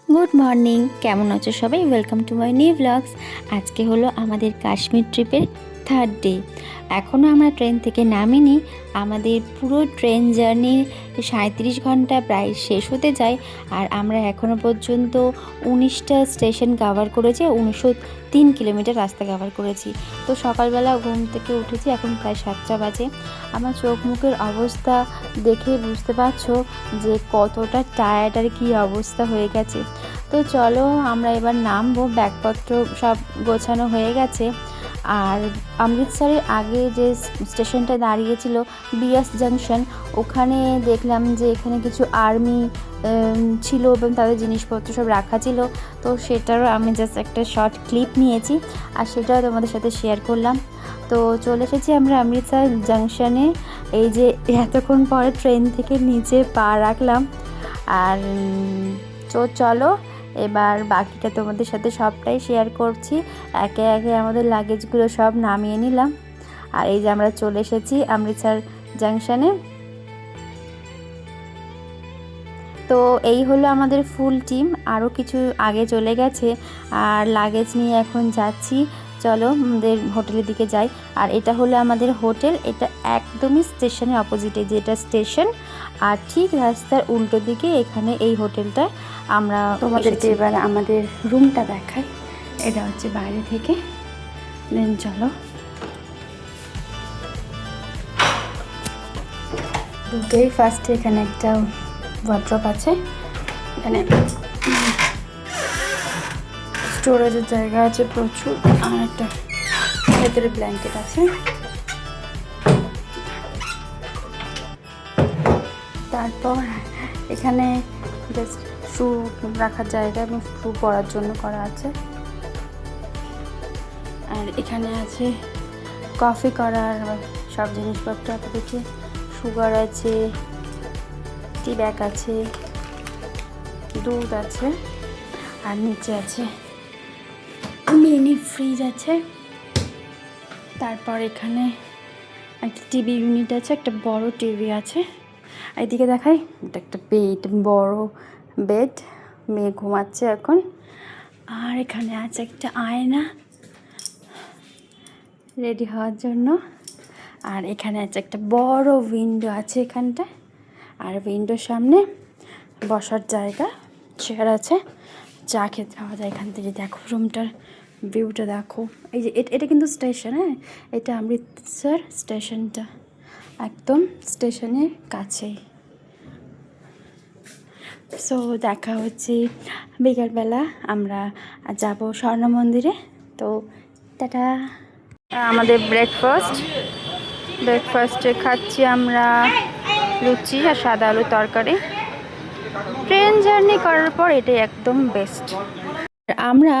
Good morning, কেমন আছো সবাই? Welcome to my new blogs. আজকে হলো আমাদের কাশ্মীর ট্রিপের থার্ড ডে। এখনও আমরা ট্রেন থেকে নামিনি। আমাদের পুরো ট্রেন জার্নি 37 ঘন্টা প্রায় শেষ হতে যায়। আর আমরা এখনও পর্যন্ত 19টা স্টেশন কভার করেছি, 103 কিলোমিটার রাস্তা কভার করেছি। তো সকালবেলা ঘুম থেকে উঠেছি, এখন প্রায় 7টা বাজে। আমার চোখ মুখের অবস্থা দেখে বুঝতে পারছো যে কতটা টায়ার্ড আর কী অবস্থা হয়ে গেছে। তো চলো আমরা এবার নামবো, ব্যাগপত্র সব গোছানো হয়ে গেছে। আর অমৃতসরের আগে যে স্টেশনটা দাঁড়িয়েছিল বিয়াস জাংশন, ওখানে দেখলাম যে এখানে কিছু আর্মি ছিল এবং তাদের জিনিসপত্র সব রাখা ছিল। তো সেটারও আমি জাস্ট একটা শর্ট ক্লিপ নিয়েছি আর সেটাও তোমাদের সাথে শেয়ার করলাম। তো চলে এসেছি আমরা অমৃতসর জাংশনে। এই যে এতক্ষণ পরে ট্রেন থেকে নিচে পা রাখলাম। আর চলো এবার বাকিটা তোমাদের সাথে সবটাই শেয়ার করছি। একে একে আমাদের লাগেজগুলো সব নামিয়ে নিলাম। আর এই যে আমরা চলে এসেছি অমৃতসর জাংশনে। তো এই হলো আমাদের ফুল টিম, আরও কিছু আগে চলে গেছে। আর লাগেজ নিয়ে এখন যাচ্ছি। চলো আমাদের হোটেলের দিকে যাই। আর এটা হলো আমাদের হোটেল, এটা একদমই স্টেশনের অপোজিটে, যেটা স্টেশন আর ঠিক রাস্তার উল্টো দিকে এখানে এই হোটেলটা। আমরা তোমাদেরকে এবার আমাদের রুমটা দেখাই। এটা হচ্ছে বাইরে থেকে। দেন চলো ঢুকেই ফার্স্টে এখানে একটা ওয়ার্ড্রপ আছে, এখানে স্টোরেজের জায়গা আছে প্রচুর। আর একটা ভেতরে ব্ল্যাঙ্কেট আছে। তারপর এখানে জাস্ট শু রাখার জায়গা এবং শু পরার জন্য করা আছে। আর এখানে আছে কফি করার সব জিনিসপত্র দেখি, সুগার আছে, টি ব্যাগ আছে, দুধ আছে, আর নিচে আছে মিনি ফ্রিজ আছে। তারপর এখানে একটা টিভি ইউনিট আছে, একটা বড় টিভি আছে। এইদিকে দেখাই, এটা একটা বেড, বড় বেড, মেয়ে ঘুমাচ্ছে এখন। আর এখানে আছে একটা আয়না রেডি হওয়ার জন্য। আর এখানে আছে একটা বড় উইন্ডো আছে এখানটা। আর উইন্ডোর সামনে বসার জায়গা, চেয়ার আছে, চা খেতে খাওয়া যায় এখান থেকে। দেখো রুমটার ভিউটা দেখো। এই যে এটা কিন্তু স্টেশন, হ্যাঁ এটা অমৃতসর স্টেশনটা একদম স্টেশনের কাছেই। সো দেখা হচ্ছে বিকালবেলা, আমরা যাব স্বর্ণ মন্দিরে। তো টাটা। আমাদের ব্রেকফাস্টে খাচ্ছি আমরা লুচি আর সাদা আলু তরকারি। ট্রেন জার্নি করার পর এটাই একদম বেস্ট। আমরা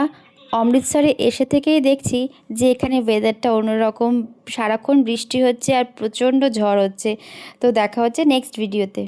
অমৃতসরে এসে থেকেই দেখছি যে এখানে ওয়েদারটা অন্যরকম, সারাক্ষণ বৃষ্টি হচ্ছে আর প্রচণ্ড ঝড় হচ্ছে। তো দেখা হচ্ছে নেক্সট ভিডিওতে।